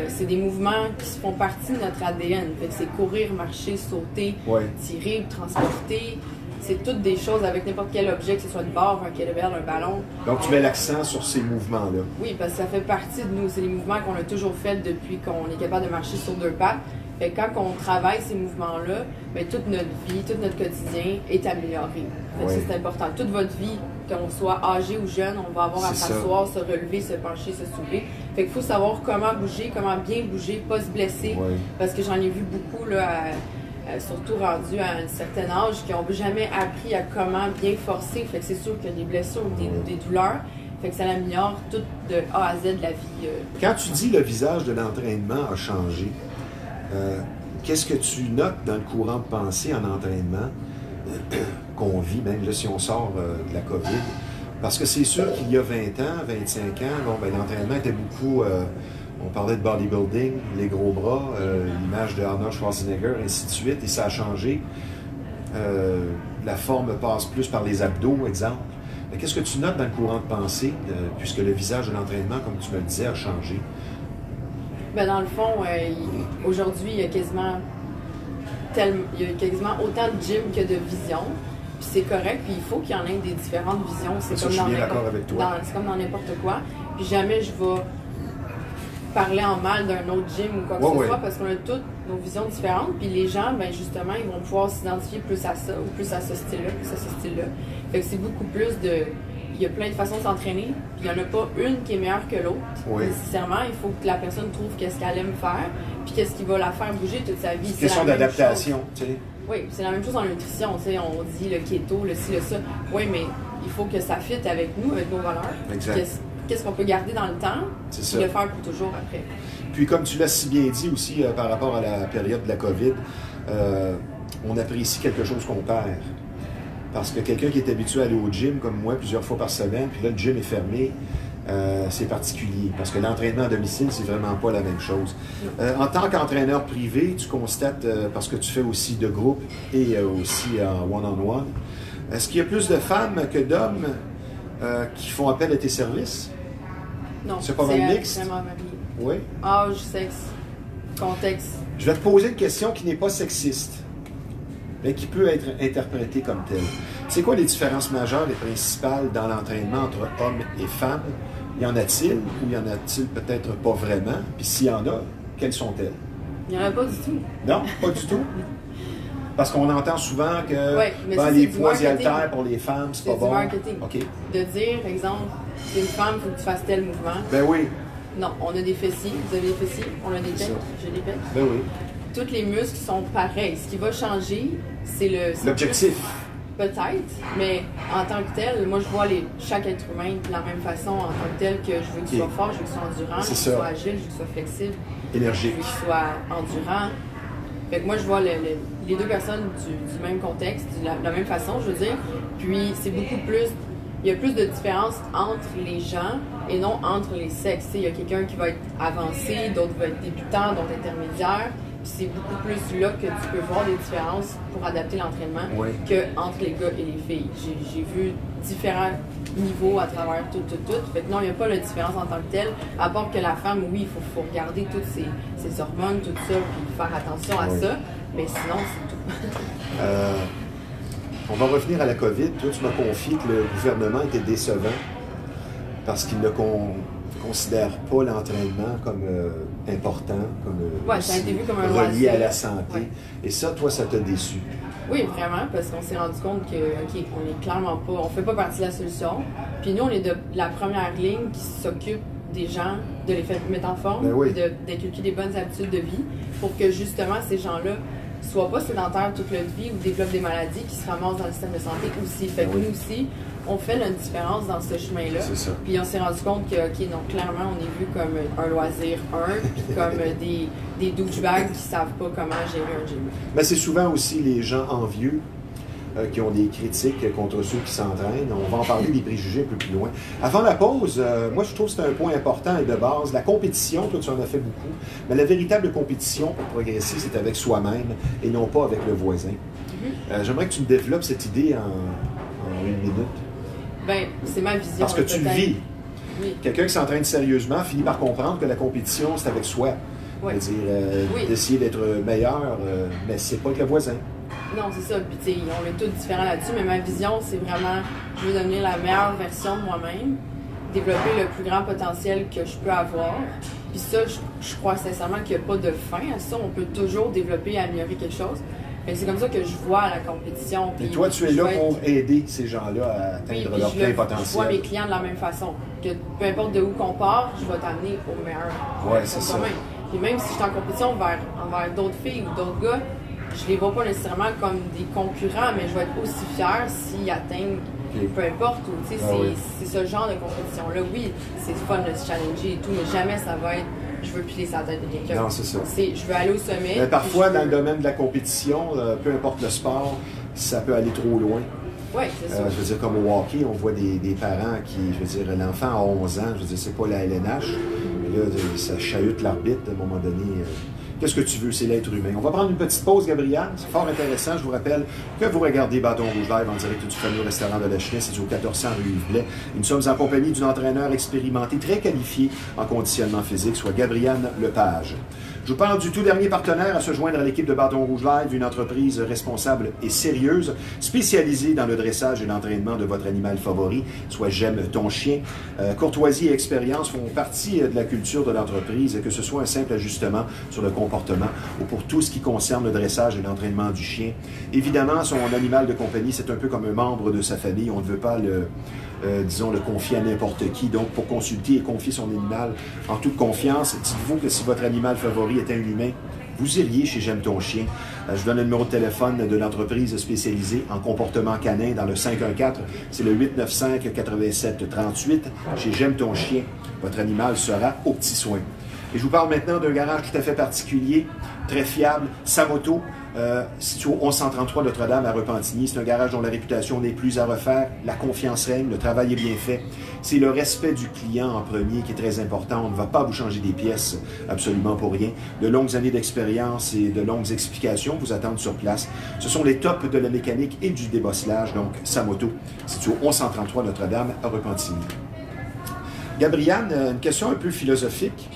C'est des mouvements qui font partie de notre ADN. Fait que c'est courir, marcher, sauter, tirer, transporter. C'est toutes des choses avec n'importe quel objet, que ce soit une barre, un kettlebell, un ballon. Donc, tu mets l'accent sur ces mouvements-là. Oui, parce que ça fait partie de nous. C'est les mouvements qu'on a toujours faits depuis qu'on est capable de marcher sur 2 pattes. Fait que quand on travaille ces mouvements-là, bien, toute notre vie, tout notre quotidien est amélioré. Fait que c'est important. Toute votre vie, qu'on soit âgé ou jeune, on va avoir à s'asseoir, se relever, se pencher, se soulever. Fait qu'il faut savoir comment bouger, comment bien bouger, pas se blesser. Parce que j'en ai vu beaucoup, là, surtout rendus à un certain âge, qui n'ont jamais appris à comment bien forcer. Fait que c'est sûr qu'il y a des blessures, des douleurs. Fait que ça améliore tout de A à Z de la vie. Quand tu dis le visage de l'entraînement a changé, qu'est-ce que tu notes dans le courant de pensée en entraînement qu'on vit, même là, si on sort de la COVID? Parce que c'est sûr qu'il y a 20 ans, 25 ans, l'entraînement était beaucoup... on parlait de bodybuilding, les gros bras, l'image de Arnold Schwarzenegger, ainsi de suite, et ça a changé. La forme passe plus par les abdos, exemple. Qu'est-ce que tu notes dans le courant de pensée, puisque le visage de l'entraînement, comme tu me le disais, a changé? Ben dans le fond, aujourd'hui, il y a quasiment autant de gym que de visions. Puis c'est correct, puis il faut qu'il y en ait des différentes visions. C'est comme, dans n'importe quoi. Puis jamais je vais parler en mal d'un autre gym ou quoi que ce soit, parce qu'on a toutes nos visions différentes. Puis les gens, ben justement, ils vont pouvoir s'identifier plus à ça, ou plus à ce style-là, plus à ce style-là. Fait que c'est beaucoup plus de... Il y a plein de façons de s'entraîner, puis il n'y en a pas une qui est meilleure que l'autre. Nécessairement, il faut que la personne trouve qu'est-ce qu'elle aime faire, puis qu'est-ce qui va la faire bouger toute sa vie. C'est une question d'adaptation, tu sais. Oui, c'est la même chose en nutrition, tu sais, on dit le keto, le ci, le ça. Oui, mais il faut que ça fitte avec nous, avec nos valeurs. Exact. Qu'est-ce qu'on peut garder dans le temps, puis le faire pour toujours après. Puis comme tu l'as si bien dit aussi par rapport à la période de la COVID, on apprécie quelque chose qu'on perd. Parce que quelqu'un qui est habitué à aller au gym, comme moi, plusieurs fois par semaine, puis là, le gym est fermé, c'est particulier. Parce que l'entraînement à domicile, c'est vraiment pas la même chose. En tant qu'entraîneur privé, tu constates, parce que tu fais aussi de groupe et aussi en one-on-one, est-ce qu'il y a plus de femmes que d'hommes qui font appel à tes services? Non, c'est pas mal mixte? C'est vraiment varié. Oui? Âge, sexe, contexte. Je vais te poser une question qui n'est pas sexiste, mais qui peut être interprétée comme telle. C'est quoi les différences majeures et principales dans l'entraînement entre hommes et femmes? Y en a-t-il ou y en a-t-il peut-être pas vraiment? Puis s'il y en a, quelles sont-elles? Il n'y en a pas du tout. Non, pas du tout? Parce qu'on entend souvent que les poids et haltères pour les femmes, c'est pas bon. C'est du marketing. Okay. De dire, exemple, c'est une femme, il faut que tu fasses tel mouvement. Ben oui. Non, on a des fessiers, vous avez des fessiers, on a des pecs, j'ai des pecs. Ben oui. Tous les muscles sont pareils. Ce qui va changer, c'est l'objectif. Peut-être, mais en tant que tel, moi je vois chaque être humain de la même façon en tant que tel que je veux qu'il soit fort, je veux qu'il soit endurant, je veux qu'il soit agile, je veux qu'il soit flexible, énergique, je veux qu'il soit endurant. Fait que moi je vois les deux personnes du même contexte, de la même façon, je veux dire. Puis c'est beaucoup plus il y a plus de différence entre les gens et non entre les sexes. Il y a quelqu'un qui va être avancé, d'autres vont être débutants, d'autres intermédiaires. C'est beaucoup plus là que tu peux voir des différences pour adapter l'entraînement qu'entre les gars et les filles. J'ai vu différents niveaux à travers tout. Fait que non, il n'y a pas de différence en tant que telle, à part que la femme, oui, il faut regarder toutes ses hormones, tout ça, puis faire attention à ça. Mais sinon, c'est tout. On va revenir à la COVID. Toi, tu m'as confié que le gouvernement était décevant parce qu'il ne considère pas l'entraînement comme important, comme ça a été vu comme un relié à la santé. Et ça, toi, ça t'a déçu? Oui, vraiment, parce qu'on s'est rendu compte que, OK, on est clairement pas, on fait pas partie de la solution. Puis nous, on est de la première ligne qui s'occupe des gens, de les faire mettre en forme, d'inculquer des bonnes habitudes de vie pour que justement ces gens-là soient pas sédentaires toute leur vie ou développent des maladies qui se ramassent dans le système de santé aussi. Fait que nous aussi, on fait notre différence dans ce chemin-là. Puis on s'est rendu compte que, OK, donc clairement, on est vu comme un loisir, puis comme des douchebags qui savent pas comment gérer un gym. Mais c'est souvent aussi les gens envieux qui ont des critiques contre ceux qui s'entraînent. On va en parler des préjugés un peu plus loin. Avant la pause, moi je trouve que c'est un point important et de base. La compétition, toi tu en as fait beaucoup, mais la véritable compétition pour progresser, c'est avec soi-même et non pas avec le voisin. J'aimerais que tu me développes cette idée en une minute. Ben, c'est ma vision. Parce que tu le vis. Oui. Quelqu'un qui s'entraîne sérieusement finit par comprendre que la compétition, c'est avec soi. C'est-à-dire d'essayer d'être meilleur, mais c'est pas avec le voisin. Non, c'est ça. Puis, on est tous différents là-dessus, mais ma vision, c'est vraiment, je veux devenir la meilleure version de moi-même, développer le plus grand potentiel que je peux avoir. Puis ça, je crois sincèrement qu'il n'y a pas de fin à ça. On peut toujours développer et améliorer quelque chose. C'est comme ça que je vois la compétition. Et toi, tu es là pour aider ces gens-là à atteindre leur plein potentiel. Je vois mes clients de la même façon. Que peu importe de où qu'on part, je vais t'amener au meilleur. Oui, c'est ça. Puis même si je suis en compétition envers d'autres filles ou d'autres gars, je les vois pas nécessairement comme des concurrents, mais je vais être aussi fière s'ils atteignent peu importe où. C'est ce genre de compétition-là. Oui, c'est fun de se challenger et tout, mais jamais ça va être je veux piler sa tête de quelqu'un. Non, c'est ça. Je veux aller au sommet. Mais parfois, dans le domaine de la compétition, peu importe le sport, ça peut aller trop loin. Oui, c'est ça. Je veux dire, comme au hockey, on voit des parents qui, je veux dire, l'enfant a 11 ans, je veux dire, c'est pas la LNH. Mais là, ça chahute l'arbitre à un moment donné. Qu'est-ce que tu veux? C'est l'être humain. On va prendre une petite pause, Gabrielle. C'est fort intéressant. Je vous rappelle que vous regardez Bâton Rouge Live en direct du fameux restaurant de la Chenesse, c'est au 1400 rue Yves-Blais. Nous sommes en compagnie d'un entraîneur expérimenté, très qualifié en conditionnement physique, soit Gabrielle Lepage. Je vous parle du tout dernier partenaire à se joindre à l'équipe de Bâton Rouge Live, une entreprise responsable et sérieuse, spécialisée dans le dressage et l'entraînement de votre animal favori, soit J'aime ton chien. Courtoisie et expérience font partie de la culture de l'entreprise, que ce soit un simple ajustement sur le comportement ou pour tout ce qui concerne le dressage et l'entraînement du chien. Évidemment, son animal de compagnie, c'est un peu comme un membre de sa famille. On ne veut pas le confier à n'importe qui. Donc, pour consulter et confier son animal en toute confiance, dites-vous que si votre animal favori était un humain, vous iriez chez J'aime ton chien. Je vous donne le numéro de téléphone de l'entreprise spécialisée en comportement canin dans le 514. C'est le 895-8738. Chez J'aime ton chien, votre animal sera aux petits soins. Et je vous parle maintenant d'un garage tout à fait particulier, très fiable, Samoto, situé au 1133 Notre-Dame à Repentigny. C'est un garage dont la réputation n'est plus à refaire, la confiance règne, le travail est bien fait. C'est le respect du client en premier qui est très important. On ne va pas vous changer des pièces absolument pour rien. De longues années d'expérience et de longues explications vous attendent sur place. Ce sont les tops de la mécanique et du débosselage, donc Samoto, situé au 1133 Notre-Dame à Repentigny. Gabrielle, une question un peu philosophique.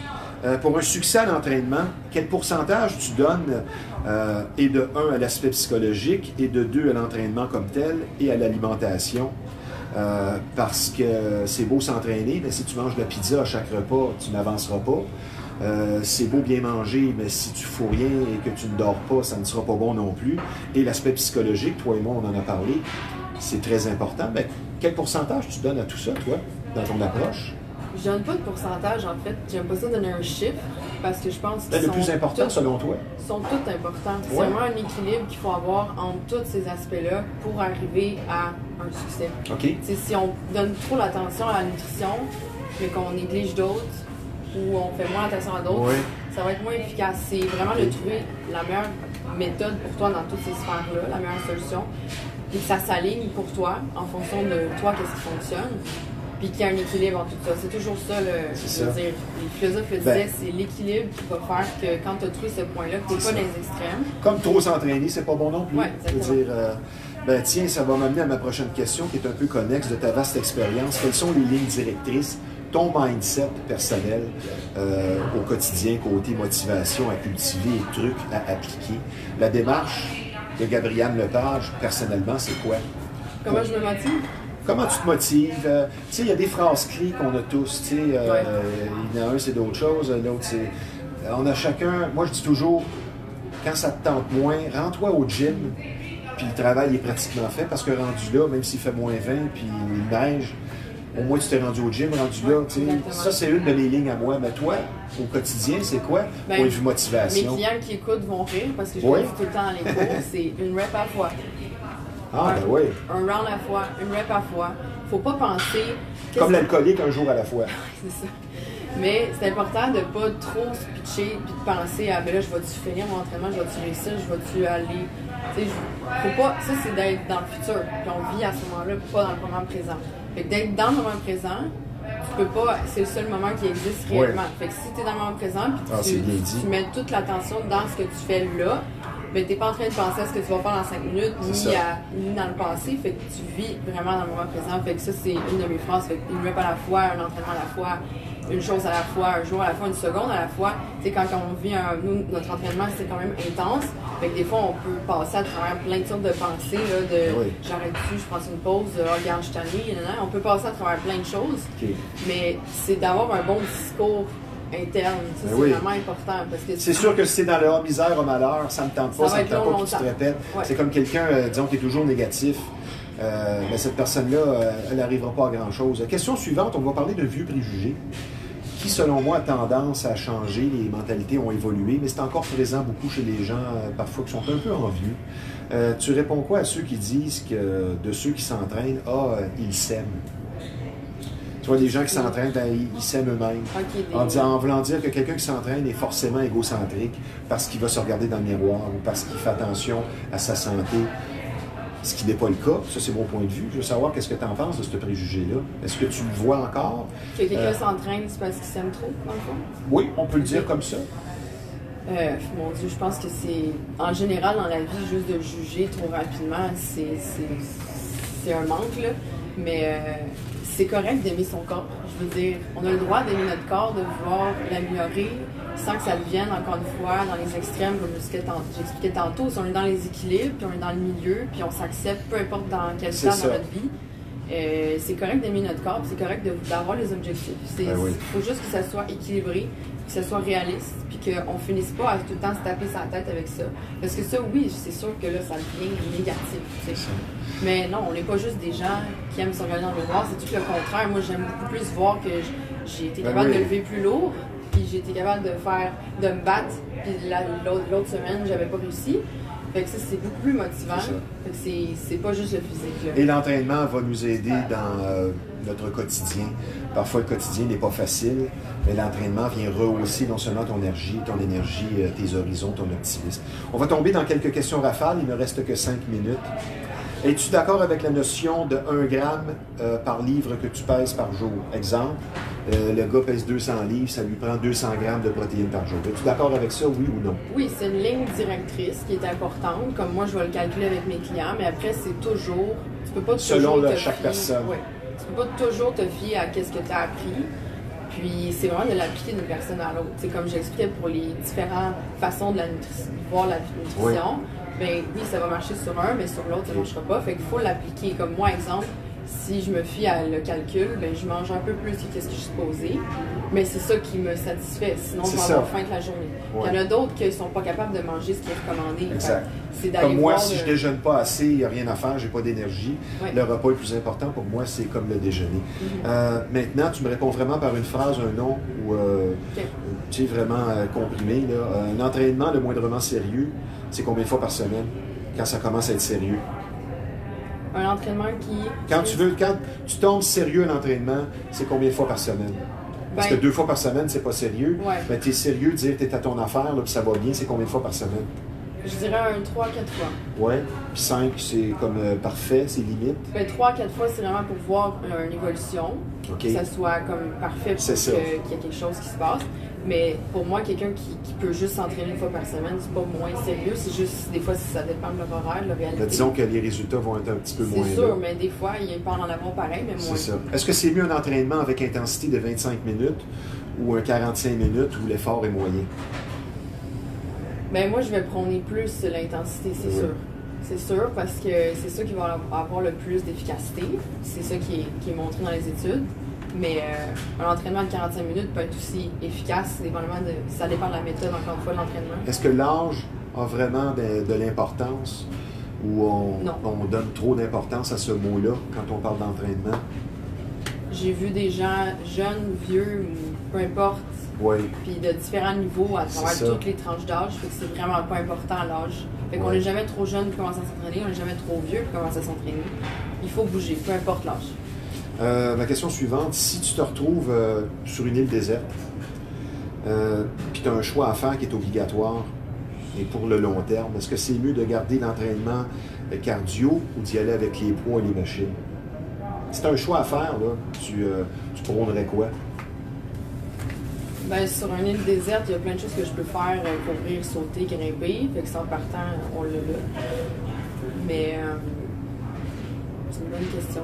Pour un succès à l'entraînement, quel pourcentage tu donnes et de 1 à l'aspect psychologique et de 2 à l'entraînement comme tel et à l'alimentation? Parce que c'est beau s'entraîner, mais si tu manges de la pizza à chaque repas, tu n'avanceras pas. C'est beau bien manger, mais si tu ne fous rien et que tu ne dors pas, ça ne sera pas bon non plus. Et l'aspect psychologique, toi et moi, on en a parlé, c'est très important. Mais quel pourcentage tu donnes à tout ça, toi, dans ton approche? Je donne pas de pourcentage, en fait. J'aime pas ça donner un chiffre, parce que je pense que le plus important, selon toi? Sont tous importants. C'est vraiment un équilibre qu'il faut avoir entre tous ces aspects-là pour arriver à un succès. Okay. Si on donne trop l'attention à la nutrition, mais qu'on néglige d'autres, ou on fait moins attention à d'autres, ça va être moins efficace. C'est vraiment de trouver la meilleure méthode pour toi dans toutes ces sphères-là, la meilleure solution. puis que ça s'aligne pour toi, en fonction de toi, qu'est-ce qui fonctionne, puis qu'il y a un équilibre en tout ça. C'est toujours ça, je veux dire, les philosophes le disaient, c'est l'équilibre qui va faire que quand tu as trouvé ce point-là, que tu n'es pas dans les extrêmes. Comme trop s'entraîner, c'est pas bon non plus. Ouais, exactement. Je veux dire, tiens, ça va m'amener à ma prochaine question qui est un peu connexe de ta vaste expérience. Quelles sont les lignes directrices, ton mindset personnel au quotidien, côté motivation à cultiver et trucs à appliquer? La démarche de Gabrielle Lepage, personnellement, c'est quoi? Comment je me motive? Comment tu te motives? Tu sais, il y a des phrases clés qu'on a tous. Tu sais, il y en a un, c'est d'autres choses. L'autre, c'est... On a chacun... Moi, je dis toujours, quand ça te tente moins, rends-toi au gym, puis le travail est pratiquement fait, parce que rendu là, même s'il fait moins 20, puis il neige, au moins tu t'es rendu au gym, rendu là. Tu sais, ça, c'est une de mes lignes à moi. Mais toi, au quotidien, c'est quoi? Point de vue motivation. Mes clients qui écoutent vont rire, parce que je le dis tout le temps dans les cours, c'est une rep à la fois. Ah, ben oui. Un round à la fois, une rep à la fois. Faut pas penser... Comme l'alcoolique, un jour à la fois. C'est ça. Mais c'est important de pas trop se pitcher puis de penser à, ben là, je vais-tu finir mon entraînement, je vais-tu réussir, je vais-tu aller... Tu sais, faut pas... Ça, c'est d'être dans le futur. Puis on vit à ce moment-là, pas dans le moment présent. Fait que d'être dans le moment présent, tu peux pas... C'est le seul moment qui existe réellement. Fait que si tu es dans le moment présent puis tu mets toute l'attention dans ce que tu fais là, mais t'es pas en train de penser à ce que tu vas faire dans 5 minutes, ni dans le passé, fait que tu vis vraiment dans le moment présent. Fait que ça, c'est une de mes phrases. Fait une rep à la fois, un entraînement à la fois, une chose à la fois, un jour à la fois, une seconde à la fois. Tu sais, quand on vit nous, notre entraînement, c'est quand même intense. Fait que des fois, on peut passer à travers plein de sortes de pensées, là, j'arrête-tu, je prends une pause, regarde, je suis tannée, on peut passer à travers plein de choses. Mais c'est d'avoir un bon discours interne, ça, c'est vraiment important. C'est sûr que si c'est dans le misère, au malheur, ça ne me tente pas, ça ne me tente pas que tu te répètes. C'est comme quelqu'un, disons, qui est toujours négatif. Mais cette personne-là, elle n'arrivera pas à grand-chose. Question suivante, on va parler de vieux préjugés qui, selon moi, a tendance à changer. Les mentalités ont évolué, mais c'est encore présent beaucoup chez les gens, parfois, qui sont un peu envieux. Tu réponds quoi à ceux qui disent que de ceux qui s'entraînent, ils s'aiment? Tu vois, les gens qui s'entraînent, ils s'aiment eux-mêmes. En voulant dire que quelqu'un qui s'entraîne est forcément égocentrique parce qu'il va se regarder dans le miroir ou parce qu'il fait attention à sa santé. Ce qui n'est pas le cas. Ça, c'est mon point de vue. Je veux savoir qu'est-ce que tu en penses de ce préjugé-là. Est-ce que tu le vois encore? Que quelqu'un s'entraîne, c'est parce qu'il s'aime trop, dans le fond? Oui, on peut le dire comme ça. Mon Dieu, je pense que c'est... En général, dans la vie, juste de juger trop rapidement, c'est un manque, là. Mais c'est correct d'aimer son corps. Je veux dire, on a le droit d'aimer notre corps, de vouloir l'améliorer, sans que ça devienne, encore une fois, dans les extrêmes, comme j'expliquais tantôt. Si on est dans les équilibres, puis on est dans le milieu, puis on s'accepte, peu importe dans quel temps dans notre vie, c'est correct d'aimer notre corps, puis c'est correct d'avoir les objectifs. Il faut juste que ça soit équilibré, que ça soit réaliste, puis qu'on finisse pas à tout le temps se taper sa tête avec ça. Parce que ça, oui, c'est sûr que là, ça devient négatif. Mais non, on n'est pas juste des gens qui aiment se regarder dans le miroir, c'est tout le contraire. Moi, j'aime beaucoup plus voir que j'ai été capable de lever plus lourd, puis j'ai été capable de me battre, puis l'autre semaine, j'avais pas réussi. Fait que ça, c'est beaucoup plus motivant. Fait que c'est pas juste le physique, là. Et l'entraînement va nous aider dans notre quotidien. Parfois, le quotidien n'est pas facile, mais l'entraînement vient rehausser non seulement ton énergie, tes horizons, ton optimisme. On va tomber dans quelques questions rafales. Il ne reste que 5 minutes. Es-tu d'accord avec la notion de 1 gramme par livre que tu pèses par jour? Exemple, le gars pèse 200 livres, ça lui prend 200 grammes de protéines par jour. Es-tu d'accord avec ça, oui ou non? Oui, c'est une ligne directrice qui est importante. Comme moi, je vais le calculer avec mes clients, mais après, c'est toujours... Tu peux pas selon toujours chaque personne. Oui. Tu peux pas toujours te fier à ce que tu as appris. Puis, c'est vraiment de l'appliquer d'une personne à l'autre. C'est comme j'expliquais pour les différentes façons de voir la nutrition. Ben oui, ça va marcher sur un, mais sur l'autre, ça ne marchera pas. Fait qu'il faut l'appliquer. Comme moi, exemple, si je me fie à le calcul, ben je mange un peu plus que ce que je suis supposé. Mais c'est ça qui me satisfait. Sinon, je vais avoir faim toute la journée. Il y en a d'autres qui ne sont pas capables de manger ce qui est recommandé. Exact. Comme moi, si je déjeune pas assez, il n'y a rien à faire, j'ai pas d'énergie. Le repas le plus important pour moi, c'est comme le déjeuner. Maintenant, tu me réponds vraiment par une phrase, un nom, ou tu sais, vraiment comprimé. Là. Un entraînement le moindrement sérieux, c'est combien de fois par semaine quand ça commence à être sérieux? Un entraînement qui... Quand tu tombes sérieux à l'entraînement, c'est combien de fois par semaine? Parce que 2 fois par semaine, c'est pas sérieux. Mais tu es sérieux de dire que tu es à ton affaire, puis ça va bien, c'est combien de fois par semaine? Je dirais un 3-4 fois. Ouais. Puis 5, c'est comme parfait, c'est limite. Ben, 3-4 fois, c'est vraiment pour voir une évolution. Que ça soit comme parfait pour qu'il y ait quelque chose qui se passe. Mais pour moi, quelqu'un qui peut juste s'entraîner une fois par semaine, c'est pas moins sérieux. C'est juste, des fois, ça dépend de leur horaire, la réalité. Ben, disons que les résultats vont être un petit peu moins. C'est sûr, mais des fois, il peut en avoir pareil, mais moins. C'est ça. Est-ce que c'est mieux un entraînement avec intensité de 25 minutes ou un 45 minutes où l'effort est moyen? Ben moi, je vais prôner plus l'intensité, c'est sûr. C'est sûr, parce que c'est ça qui va avoir le plus d'efficacité. C'est ça qui est montré dans les études. Mais un entraînement de 45 minutes peut être aussi efficace, ça dépend de la méthode, encore une fois, de l'entraînement. Est-ce que l'âge a vraiment de l'importance ou on donne trop d'importance à ce mot-là quand on parle d'entraînement? J'ai vu des gens jeunes, vieux, peu importe, puis de différents niveaux à travers toutes les tranches d'âge, fait que c'est vraiment pas important l'âge. Fait qu'on n'est jamais trop jeune pour commencer à s'entraîner, on n'est jamais trop vieux pour commencer à s'entraîner. Il faut bouger, peu importe l'âge. Ma question suivante, si tu te retrouves sur une île déserte, puis tu as un choix à faire qui est obligatoire et pour le long terme, est-ce que c'est mieux de garder l'entraînement cardio ou d'y aller avec les poids et les machines? Si tu as un choix à faire, là, tu prônerais quoi? Ben, sur une île déserte, il y a plein de choses que je peux faire, courir, sauter, grimper. Fait que sans partant, on l'a là. Mais c'est une bonne question.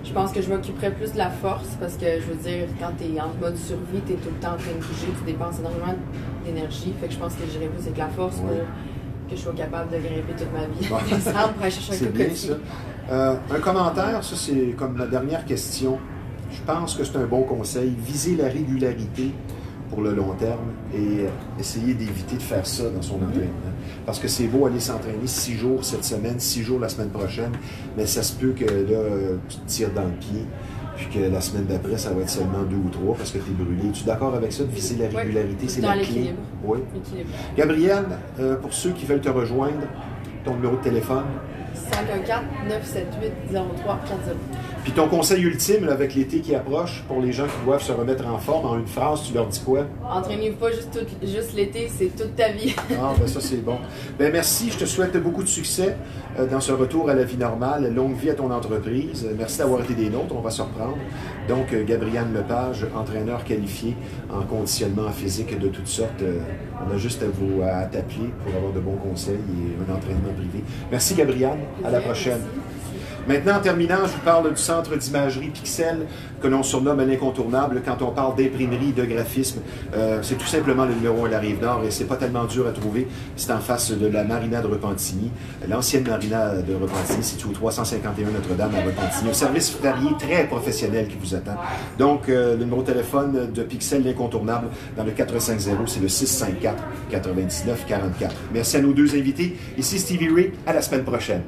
Je pense que je m'occuperais plus de la force parce que, je veux dire, quand tu es en mode survie, tu es tout le temps en train de bouger, tu dépenses énormément d'énergie. Fait que je pense que j'irais plus avec la force pour que je sois capable de grimper toute ma vie. Pour aller chercher un cocotier. Un commentaire, ça c'est comme la dernière question. Je pense que c'est un bon conseil. Viser la régularité pour le long terme et essayer d'éviter de faire ça dans son entraînement. Parce que c'est beau aller s'entraîner 6 jours cette semaine, 6 jours la semaine prochaine, mais ça se peut que là, tu te tires dans le pied, puis que la semaine d'après, ça va être seulement 2 ou 3 parce que tu es brûlé. Es-tu d'accord avec ça, de viser la régularité? C'est la clé. Oui. Gabrielle, pour ceux qui veulent te rejoindre, ton numéro de téléphone? 514-978-0340. Puis ton conseil ultime là, avec l'été qui approche, pour les gens qui doivent se remettre en forme, en une phrase, tu leur dis quoi? Entraînez-vous pas juste l'été, c'est toute ta vie. Ah, ben ça c'est bon. Ben merci, je te souhaite beaucoup de succès dans ce retour à la vie normale. Longue vie à ton entreprise. Merci d'avoir été des nôtres, on va se reprendre. Donc, Gabrielle Lepage, entraîneur qualifié en conditionnement physique de toutes sortes. On a juste à t'appeler pour avoir de bons conseils et un entraînement privé. Merci Gabrielle, à la prochaine. Merci. Maintenant, en terminant, je vous parle du centre d'imagerie Pixel, que l'on surnomme l'incontournable quand on parle d'imprimerie et de graphisme. C'est tout simplement le numéro 1 de la Rive-Nord et c'est pas tellement dur à trouver. C'est en face de la marina de Repentigny, l'ancienne marina de Repentigny, située au 351 Notre-Dame à Repentigny. Un service varié, très professionnel qui vous attend. Donc, le numéro de téléphone de Pixel, l'incontournable, dans le 450, c'est le 654-9944. Merci à nos deux invités. Ici Stevie Ray, à la semaine prochaine.